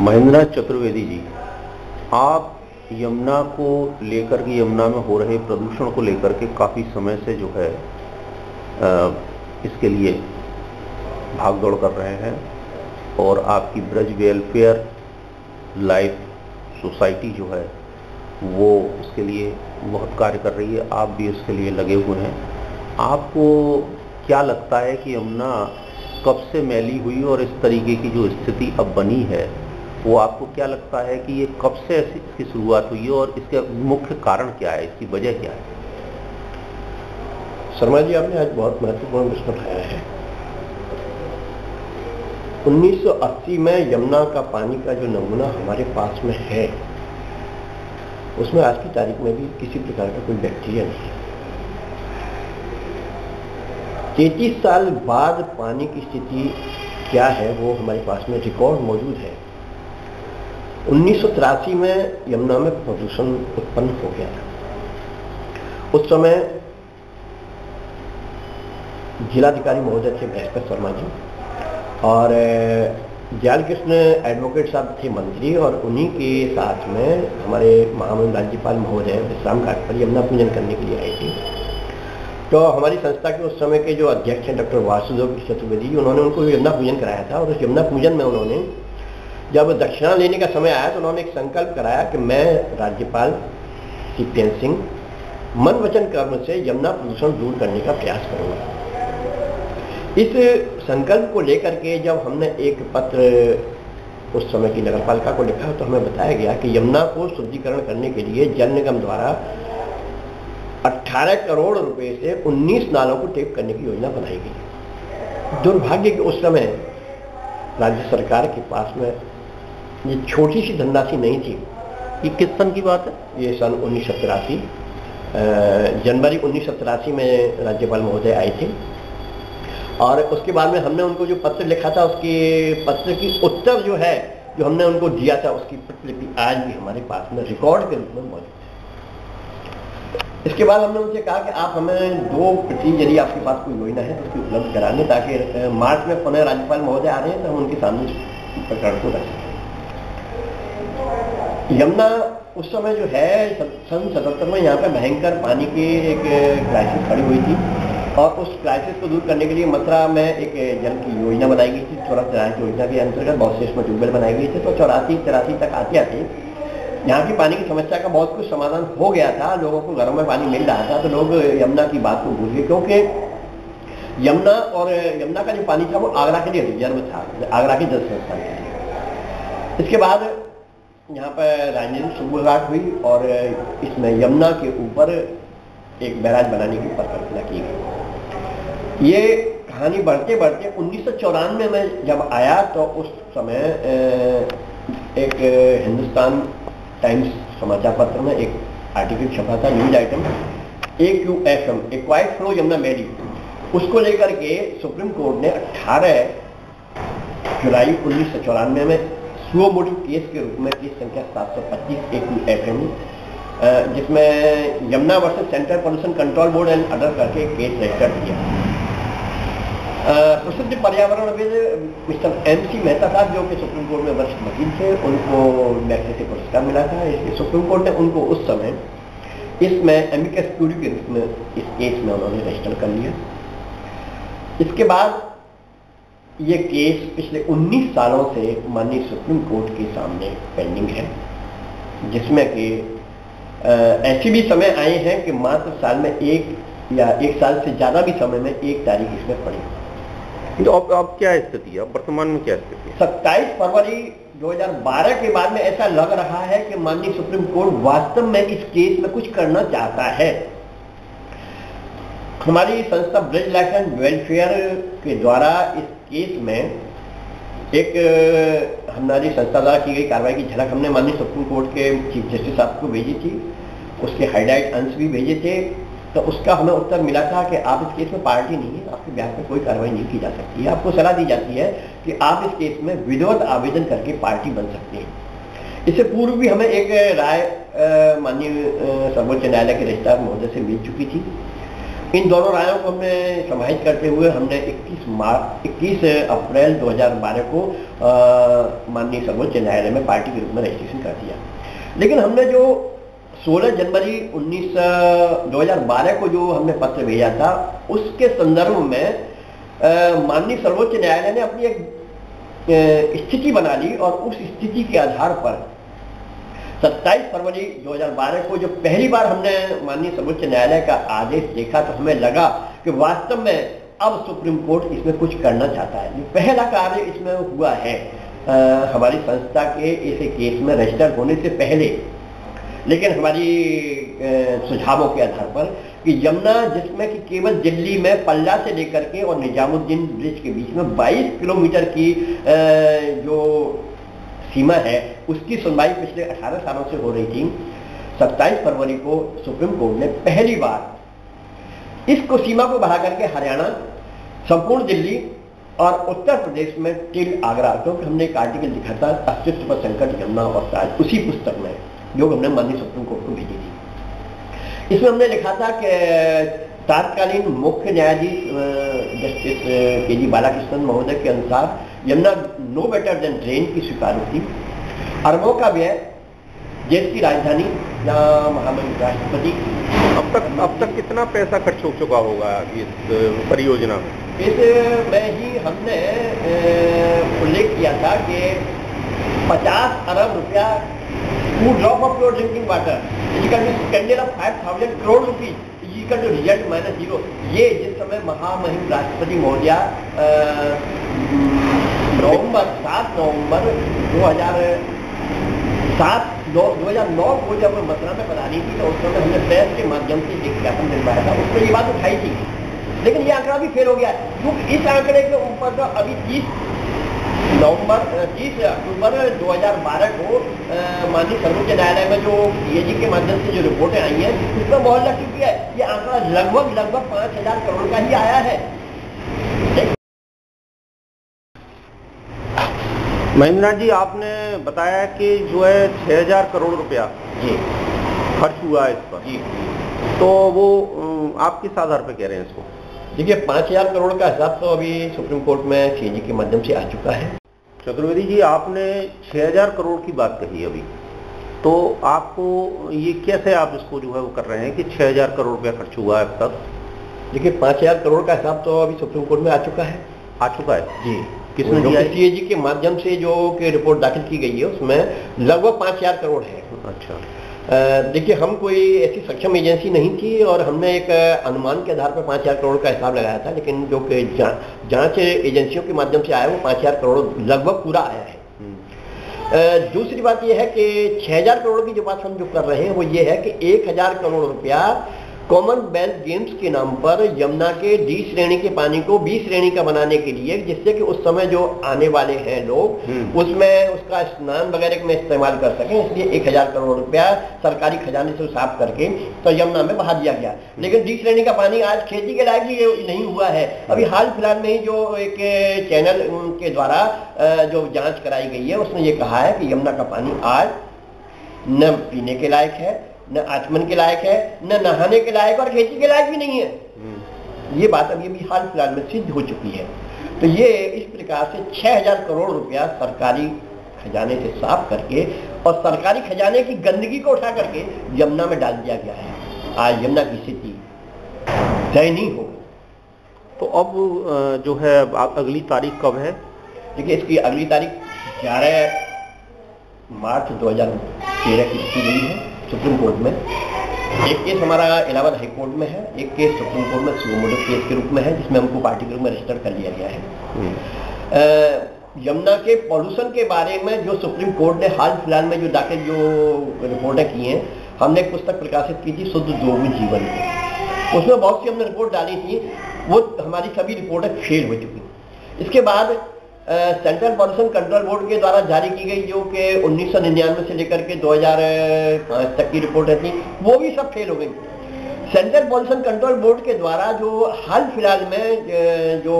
महेंद्र चतुर्वेदी जी, आप यमुना को लेकर के, यमुना में हो रहे प्रदूषण को लेकर के काफ़ी समय से जो है इसके लिए भाग दौड़ कर रहे हैं और आपकी ब्रज वेलफेयर लाइफ सोसाइटी जो है वो उसके लिए बहुत कार्य कर रही है, आप भी उसके लिए लगे हुए हैं। आपको क्या लगता है कि यमुना कब से मैली हुई और इस तरीके की जो स्थिति अब बनी है वो आपको क्या लगता है कि ये कब से इसकी शुरुआत हुई है और इसका मुख्य कारण क्या है, इसकी वजह क्या है? शर्मा जी, आपने आज बहुत महत्वपूर्ण प्रश्न उठाया है। 1980 में यमुना का पानी का जो नमूना हमारे पास में है उसमें आज की तारीख में भी किसी प्रकार का कोई बैक्टीरिया नहीं है। 33 साल बाद पानी की स्थिति क्या है वो हमारे पास में रिकॉर्ड मौजूद है। 1983 में यमुना में प्रदूषण उत्पन्न हो गया था। उस समय जिलाधिकारी महोदय थे बृहस्पति शर्मा जी और दयाल कृष्ण एडवोकेट साहब थे मंत्री, और उन्हीं के साथ में हमारे महामहिम राज्यपाल महोदय विश्राम घाट पर यमुना पूजन करने के लिए आए थे। तो हमारी संस्था के उस समय के जो अध्यक्ष हैं डॉक्टर वासुदेव चतुर्वेदी जी, उन्होंने उनको यमुना पूजन कराया था। और उस यमुना पूजन में उन्होंने जब दक्षिणा लेने का समय आया तो उन्होंने एक संकल्प कराया कि मैं राज्यपाल सीपीएन सिंह मन वचन कर्म से यमुना प्रदूषण दूर करने का प्रयास करूंगा। इस संकल्प को लेकर के जब हमने एक पत्र उस समय की नगरपालिका को लिखा तो हमें बताया गया कि यमुना को शुद्धिकरण करने के लिए जल निगम द्वारा 18 करोड़ रुपए से 19 नालों को टेप करने की योजना बनाई गई। दुर्भाग्य कि उस समय राज्य सरकार के पास में ये छोटी सी धनराशि नहीं थी। ये किस सन की बात है? ये सन 1983 जनवरी 1983 में राज्यपाल महोदय आए थे और उसके बाद में हमने उनको जो पत्र लिखा था उसके पत्र की उत्तर जो है जो हमने उनको दिया था उसकी प्रतिलिपि आज भी हमारे पास में रिकॉर्ड के रूप में मौजूद है। इसके बाद हमने उनसे कहा कि आप हमें 2 प्रति यदि आपके पास कोई योजना है तो उसकी उपलब्ध करा दें ताकि मार्च में पुनः राज्यपाल महोदय आ रहे हैं तो हम उनके सामने प्रकरण को रख सकें। यमुना उस समय जो है सन 77 में यहाँ पे भयंकर पानी की एक क्राइसिस खड़ी हुई थी और उस क्राइसिस को दूर करने के लिए मथुरा में एक जल की योजना बनाई गई थी। 84 योजना के अंतर्गत बहुत से इसमें ट्यूबवेल बनाए गए थे। तो 84-83 तक आते आते यहाँ की पानी की समस्या का बहुत कुछ समाधान हो गया था, लोगों को घरों में पानी मिल रहा था। तो लोग यमुना की बात को भूल गए क्योंकि यमुना का जो पानी था वो आगरा के लिए रिजर्व था, आगरा की जल संस्थान के लिए। इसके बाद यहाँ पर राजेंद्र शुभघाट हुई और इसमें यमुना के ऊपर एक बैराज बनाने की परिकल्पना की गई। ये कहानी बढ़ते बढ़ते 1994 में जब आया तो उस समय एक हिंदुस्तान टाइम्स समाचार पत्र में एक आर्टिकल छपा था, news item AQFM, acquired flow Yamuna मैली। उसको लेकर के सुप्रीम कोर्ट ने 18 जुलाई 1994 में सुओ मोटिव केस के रूप में केस संख्या 725 AQFM जिसमें Yamuna versus central pollution control board and other करके केस रजिस्टर किया। प्रसिद्ध पर्यावरणविद मिस्टर MC मेहता साहब जो कि सुप्रीम कोर्ट में वरिष्ठ वकील थे, उनको मैग्सेसे पुरस्कार मिला था। इसलिए सुप्रीम कोर्ट ने उनको उस समय इसमें एमिकस क्यूरी के रूप में इस केस में उन्होंने रजिस्टर कर लिया। इसके बाद ये केस पिछले 19 सालों से माननीय सुप्रीम कोर्ट के सामने पेंडिंग है, जिसमें कि ऐसे भी समय आए हैं कि मात्र साल में एक साल से ज्यादा भी समय में एक तारीख इसमें पड़ी। तो अब क्या स्थिति है, वर्तमान में क्या स्थिति है? 27 फरवरी 2012 के बाद में ऐसा लग रहा है कि माननीय सुप्रीम कोर्ट वास्तव में इस केस में कुछ करना चाहता है। हमारी संस्था ब्रिज लाइफ एंड वेलफेयर के द्वारा इस केस में एक हमारी संस्था द्वारा की गई कार्रवाई की झलक हमने माननीय सुप्रीम कोर्ट के चीफ जस्टिस साहब को भेजी थी, उसके हाईलाइट अंश भी भेजे थे। तो उसका हमें उत्तर मिला था कि आप इस केस में पार्टी नहीं है, आपके ब्याह में कोई कार्रवाई नहीं की जा सकती है। आपको सलाह दी जाती है कि आप इस केस में विधिवत आवेदन करके पार्टी बन सकते हैं। इससे पूर्व भी हमें एक राय माननीय सर्वोच्च न्यायालय के रजिस्ट्रार महोदय से मिल चुकी थी इन दोनों रायों को हमने समाहित करते हुए हमने 21 अप्रैल 2012 को माननीय सर्वोच्च न्यायालय में पार्टी के रूप में रजिस्ट्रेशन कर दिया। लेकिन हमने जो 16 जनवरी 2012 को जो हमने पत्र भेजा था, उसके संदर्भ में माननीय सर्वोच्च न्यायालय ने अपनी एक स्थिति बना ली और उस स्थिति के आधार पर 27 फरवरी 2012 को जो पहली बार हमने माननीय सर्वोच्च न्यायालय का आदेश देखा तो हमें लगा कि वास्तव में अब सुप्रीम कोर्ट इसमें कुछ करना चाहता है। जो पहला कार्य इसमें हुआ है हमारी संस्था के ऐसे केस में रजिस्टर होने से पहले, लेकिन हमारी सुझावों के आधार पर कि यमुना, जिसमें कि केवल दिल्ली में पल्ला से लेकर के और निजामुद्दीन ब्रिज के बीच में 22 किलोमीटर की जो सीमा है, उसकी सुनवाई पिछले 18 सालों से हो रही थी। 27 फरवरी को सुप्रीम कोर्ट ने पहली बार इसको सीमा को बढ़ा करके हरियाणा, संपूर्ण दिल्ली और उत्तर प्रदेश में टिल आगरा, क्योंकि हमने एक आर्टिकल लिखा था अस्तित्व पर संकट यमुना और ताज, उसी पुस्तक में जो हमने माननीय सुप्रीम कोर्ट को भेजी थी। इसमें हमने लिखा था कि तत्कालीन मुख्य न्यायाधीश जस्टिस के.जी. बालाकृष्णन महोदय के अनुसार Yamuna no better than train की स्वीकार थी। अरबों का व्यय, देश की राजधानी जहाँ महामहिम राष्ट्रपति, अब तक कितना पैसा खर्च हो चुका होगा इस परियोजना में? इसमें ही हमने उल्लेख किया था कि 50 अरब रुपया to drop off your drinking water spended off 5,000 crore rupees equal to result -0। ये जिस समय महामहिम राष्ट्रपति महोदया 7 नवंबर 2009 को जब मथुरा में पधारी थी तो उस समय हमने प्रेस के माध्यम से एक ज्ञापन दिलवाया था, उसमें ये बात उठाई थी। लेकिन ये आंकड़ा भी फेल हो गया, क्योंकि इस आंकड़े के ऊपर तो अभी 30 अक्टूबर 2012 को माननीय सर्वोच्च न्यायालय में जो सीएजी के माध्यम से जो रिपोर्टें आई हैं, उसमें मोहर लग चुकी है। ये आंकड़ा लगभग 5,000 करोड़ का ही आया है। महेंद्र जी, आपने बताया कि जो है 6,000 करोड़ रुपया जी खर्च हुआ है इस पर जी, तो वो आप किस आधार पर कह रहे हैं इसको? देखिए 5,000 करोड़ का हिसाब तो अभी सुप्रीम कोर्ट में सीएजी के माध्यम से आ चुका है। चतुर्वेदी जी, आपने 6,000 करोड़ की बात कही अभी, तो आपको ये कैसे आप इसको जो है वो कर रहे हैं कि 6,000 करोड़ रुपया खर्च हुआ है अब तक? देखिए 5,000 करोड़ का हिसाब तो अभी सुप्रीम कोर्ट में आ चुका है। जी, किसने दिया? सीएजी के माध्यम से जो कि रिपोर्ट दाखिल की गई है उसमें लगभग 5,000 करोड़ है। अच्छा, देखिए हम कोई ऐसी सक्षम एजेंसी नहीं थी और हमने एक अनुमान के आधार पर 5,000 करोड़ का हिसाब लगाया था, लेकिन जो कि जांच एजेंसियों के माध्यम से आया वो 5,000 करोड़ लगभग पूरा आया है। दूसरी बात यह है कि 6,000 करोड़ की जो बात हम जो कर रहे हैं वो ये है कि 1,000 करोड़ रुपया कॉमनवेल्थ गेम्स के नाम पर यमुना के डी श्रेणी के पानी को बी श्रेणी का बनाने के लिए, जिससे कि उस समय जो आने वाले हैं लोग उसमें उसका स्नान वगैरह में इस्तेमाल कर सकें, इसलिए 1,000 करोड़ रुपया सरकारी खजाने से साफ करके तो यमुना में बहा दिया गया। लेकिन डी श्रेणी का पानी आज खेती के लायक ही नहीं हुआ है। अभी हाल फिलहाल में ही जो एक चैनल के द्वारा जो जाँच कराई गई है उसने ये कहा है कि यमुना का पानी आज न पीने के लायक है, न आचमन के लायक है, न नहाने के लायक और खेती के लायक भी नहीं है। ये बात अभी हाल फिलहाल में सिद्ध हो चुकी है। तो ये इस प्रकार से 6,000 करोड़ रुपया सरकारी खजाने से साफ करके और सरकारी खजाने की गंदगी को उठा करके यमुना में डाल दिया गया है। आज यमुना की स्थिति दयनीय हो गई। तो अब जो है अगली तारीख कब है? देखिए इसकी अगली तारीख 11 मार्च 2013 की रखी गई है सुप्रीम कोर्ट में। एक केस हमारा इलाहाबाद हाई कोर्ट में है, एक केस सुप्रीम कोर्ट में सुमोटो केस के रूप में है, जिसमें हमको पार्टी के रूप में रजिस्टर कर लिया गया है। यमुना के पॉल्यूशन के बारे में जो सुप्रीम कोर्ट ने हाल फिलहाल में जो दाखिल जो रिपोर्टें की हैं, हमने एक पुस्तक प्रकाशित की थी शुद्ध द्रव्य जीवन की, उसमें बहुत सी हमने रिपोर्ट डाली थी, वो हमारी सभी रिपोर्टें फेल हो चुकी। इसके बाद सेंट्रल पॉल्यूशन कंट्रोल बोर्ड के द्वारा जारी की गई जो कि 1999 से लेकर के 2005 तक की रिपोर्टें थी, वो भी सब फेल हो गई। सेंट्रल पॉल्यूशन कंट्रोल बोर्ड के द्वारा जो हाल फिलहाल में जो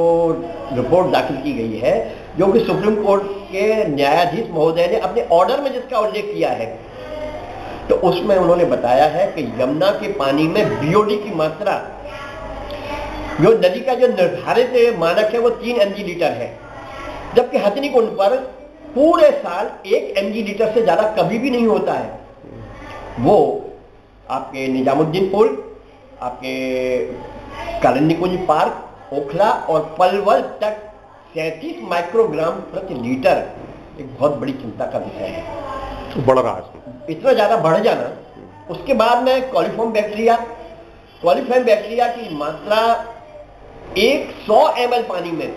रिपोर्ट दाखिल की गई है, जो कि सुप्रीम कोर्ट के न्यायाधीश महोदय ने अपने ऑर्डर में जिसका उल्लेख किया है, तो उसमें उन्होंने बताया है कि यमुना के पानी में बीओडी की मात्रा जो नदी का जो निर्धारित मानक है वो 3 mg लीटर है, जबकि हथिनी कुंड पर पूरे साल 1 mg लीटर से ज्यादा कभी भी नहीं होता है। वो आपके निजामुद्दीन पुल, आपके कालिंदी कुंज पार्क, ओखला और पलवल तक 37 माइक्रोग्राम प्रति लीटर एक बहुत बड़ी चिंता का विषय है। बढ़ रहा है, इतना ज्यादा बढ़ जाना। उसके बाद में कॉलीफॉर्म बैक्टीरिया की मात्रा 100 ml पानी में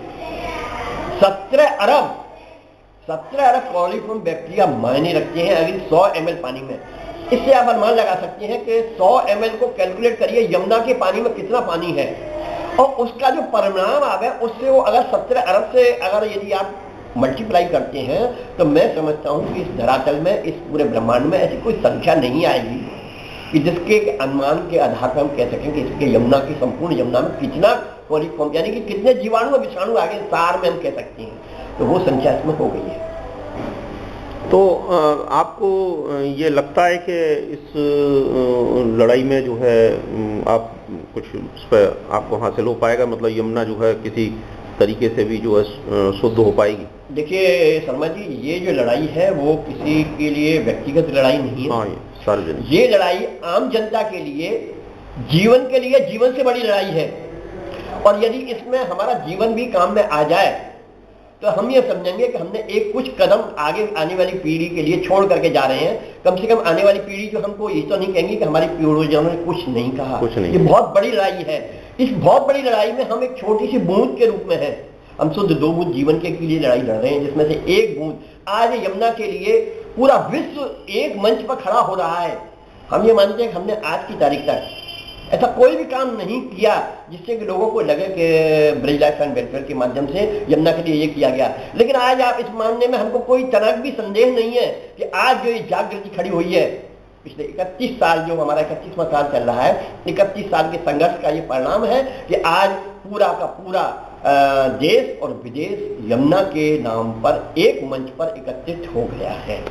17 अरब कॉलीफॉर्म बैक्टीरिया मायने रखते हैं अगर 100 ml पानी में। इससे आप अनुमान लगा सकते हैं कि 100 ml को कैलकुलेट करिए यमुना के पानी में कितना पानी है, और उसका जो परिणाम आवे उससे वो अगर 17 अरब से अगर यदि आप मल्टीप्लाई करते हैं तो मैं समझता हूं कि इस धरातल में, इस पूरे ब्रह्मांड में ऐसी कोई संख्या नहीं आएगी कि जिसके अनुमान के आधार पर हम कह सकें कि इसके यमुना की संपूर्ण यमुना में कितना कॉलीफॉर्म यानी कि कितने जीवाणु और विषाणु आगे सार में हम कह सकते हैं, तो वो संख्या इसमें हो गई है। तो आपको ये लगता है कि इस लड़ाई में जो है आप कुछ उस पर आपको हासिल हो पाएगा, मतलब यमुना जो है किसी तरीके से भी जो है शुद्ध हो पाएगी? देखिए शर्मा जी, ये जो लड़ाई है वो किसी के लिए व्यक्तिगत लड़ाई नहीं है। हाँ, सार्वजनिक। ये लड़ाई आम जनता के लिए, जीवन के लिए जीवन से बड़ी लड़ाई है। और यदि इसमें हमारा जीवन भी काम में आ जाए तो हम ये समझेंगे कि हमने एक कुछ कदम आगे आने वाली पीढ़ी के लिए छोड़ करके जा रहे हैं। कम से कम आने वाली पीढ़ी जो हमको ये तो नहीं कहेंगे कि हमारी पूर्वजों ने कुछ नहीं कहा, कुछ नहीं। ये बहुत बड़ी लड़ाई है। इस बहुत बड़ी लड़ाई में हम एक छोटी सी बूंद के रूप में हैं। हम शुद्ध 2 बूंद जीवन के लिए लड़ाई लड़ रहे हैं, जिसमें से एक बूंद आज यमुना के लिए पूरा विश्व एक मंच पर खड़ा हो रहा है। हम ये मानते हैं कि हमने आज की तारीख तक ऐसा कोई भी काम नहीं किया जिससे कि लोगों को लगे कि ब्रिज लाइफ एंड वेलफेयर के माध्यम से यमुना के लिए ये किया गया। लेकिन आज आप इस मानने में हमको कोई तनक भी संदेह नहीं है कि आज जो ये जागृति खड़ी हुई है, पिछले 31 साल जो हमारा 31वां साल चल रहा है, 31 साल के संघर्ष का ये परिणाम है कि आज पूरा का पूरा देश और विदेश यमुना के नाम पर एक मंच पर एकत्रित हो गया है।